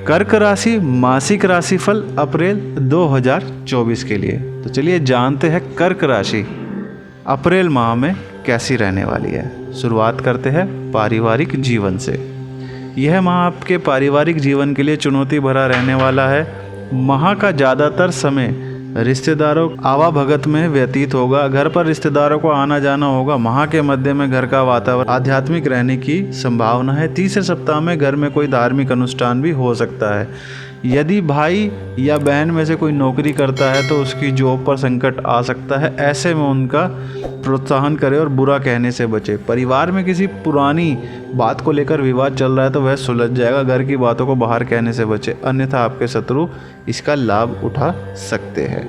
कर्क राशि मासिक राशिफल अप्रैल 2024 के लिए। तो चलिए जानते हैं कर्क राशि अप्रैल माह में कैसी रहने वाली है। शुरुआत करते हैं पारिवारिक जीवन से। यह माह आपके पारिवारिक जीवन के लिए चुनौती भरा रहने वाला है। माह का ज़्यादातर समय रिश्तेदारों आवाभगत में व्यतीत होगा। घर पर रिश्तेदारों को आना जाना होगा। माह के मध्य में घर का वातावरण आध्यात्मिक रहने की संभावना है। तीसरे सप्ताह में घर में कोई धार्मिक अनुष्ठान भी हो सकता है। यदि भाई या बहन में से कोई नौकरी करता है तो उसकी जॉब पर संकट आ सकता है। ऐसे में उनका प्रोत्साहन करें और बुरा कहने से बचे। परिवार में किसी पुरानी बात को लेकर विवाद चल रहा है तो वह सुलझ जाएगा। घर की बातों को बाहर कहने से बचे, अन्यथा आपके शत्रु इसका लाभ उठा सकते हैं।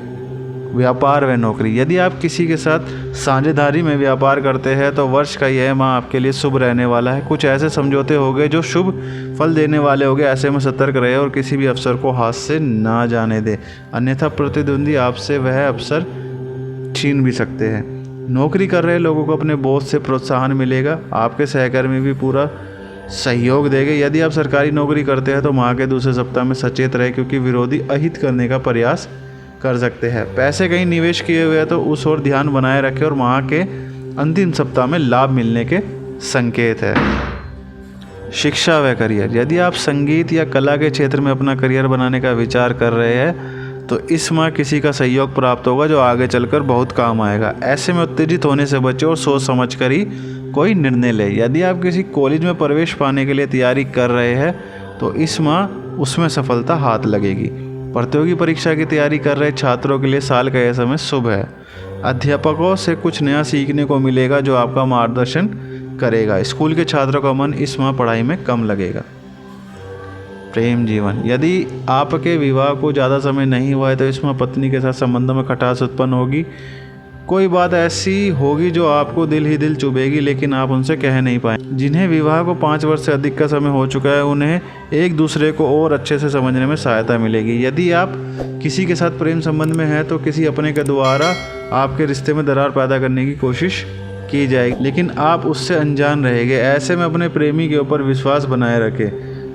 व्यापार व नौकरी। यदि आप किसी के साथ साझेदारी में व्यापार करते हैं तो वर्ष का यह माह आपके लिए शुभ रहने वाला है। कुछ ऐसे समझौते होंगे जो शुभ फल देने वाले होंगे। ऐसे में सतर्क रहे और किसी भी अवसर को हाथ से ना जाने दें, अन्यथा प्रतिद्वंदी आपसे वह अवसर छीन भी सकते हैं। नौकरी कर रहे लोगों को अपने बॉस से प्रोत्साहन मिलेगा। आपके सहकर्मी भी पूरा सहयोग देंगे। यदि आप सरकारी नौकरी करते हैं तो माह के दूसरे सप्ताह में सचेत रहे, क्योंकि विरोधी अहित करने का प्रयास कर सकते हैं। पैसे कहीं निवेश किए हुए हैं तो उस ओर ध्यान बनाए रखें और माह के अंतिम सप्ताह में लाभ मिलने के संकेत है। शिक्षा व करियर। यदि आप संगीत या कला के क्षेत्र में अपना करियर बनाने का विचार कर रहे हैं तो इस माह किसी का सहयोग प्राप्त होगा जो आगे चलकर बहुत काम आएगा। ऐसे में उत्तेजित होने से बचें और सोच समझ कर ही कोई निर्णय लें। यदि आप किसी कॉलेज में प्रवेश पाने के लिए तैयारी कर रहे हैं तो इस माह उसमें सफलता हाथ लगेगी। प्रतियोगी परीक्षा की तैयारी कर रहे छात्रों के लिए साल का यह समय शुभ है। अध्यापकों से कुछ नया सीखने को मिलेगा जो आपका मार्गदर्शन करेगा। स्कूल के छात्रों का मन इस माह पढ़ाई में कम लगेगा। प्रेम जीवन। यदि आपके विवाह को ज़्यादा समय नहीं हुआ है तो इस माह पत्नी के साथ संबंधों में खटास उत्पन्न होगी। कोई बात ऐसी होगी जो आपको दिल ही दिल चुभेगी, लेकिन आप उनसे कह नहीं पाए। जिन्हें विवाह को 5 वर्ष से अधिक का समय हो चुका है उन्हें एक दूसरे को और अच्छे से समझने में सहायता मिलेगी। यदि आप किसी के साथ प्रेम संबंध में हैं तो किसी अपने के द्वारा आपके रिश्ते में दरार पैदा करने की कोशिश की जाएगी, लेकिन आप उससे अनजान रहेंगे। ऐसे में अपने प्रेमी के ऊपर विश्वास बनाए रखें।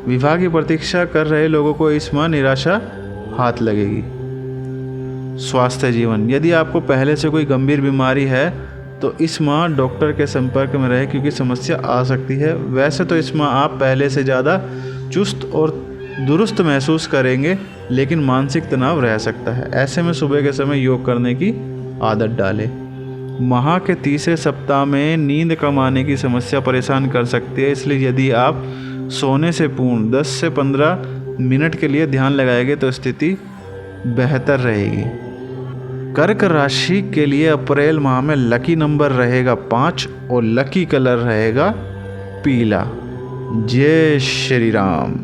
विवाह की प्रतीक्षा कर रहे लोगों को इस माह निराशा हाथ लगेगी। स्वास्थ्य जीवन। यदि आपको पहले से कोई गंभीर बीमारी है तो इस माह डॉक्टर के संपर्क में रहें, क्योंकि समस्या आ सकती है। वैसे तो इस माह आप पहले से ज़्यादा चुस्त और दुरुस्त महसूस करेंगे, लेकिन मानसिक तनाव रह सकता है। ऐसे में सुबह के समय योग करने की आदत डालें। माह के तीसरे सप्ताह में नींद कम आने की समस्या परेशान कर सकती है, इसलिए यदि आप सोने से पूर्ण 10 से 15 मिनट के लिए ध्यान लगाएंगे तो स्थिति बेहतर रहेगी। कर्क राशि के लिए अप्रैल माह में लकी नंबर रहेगा 5 और लकी कलर रहेगा पीला। जय श्री राम।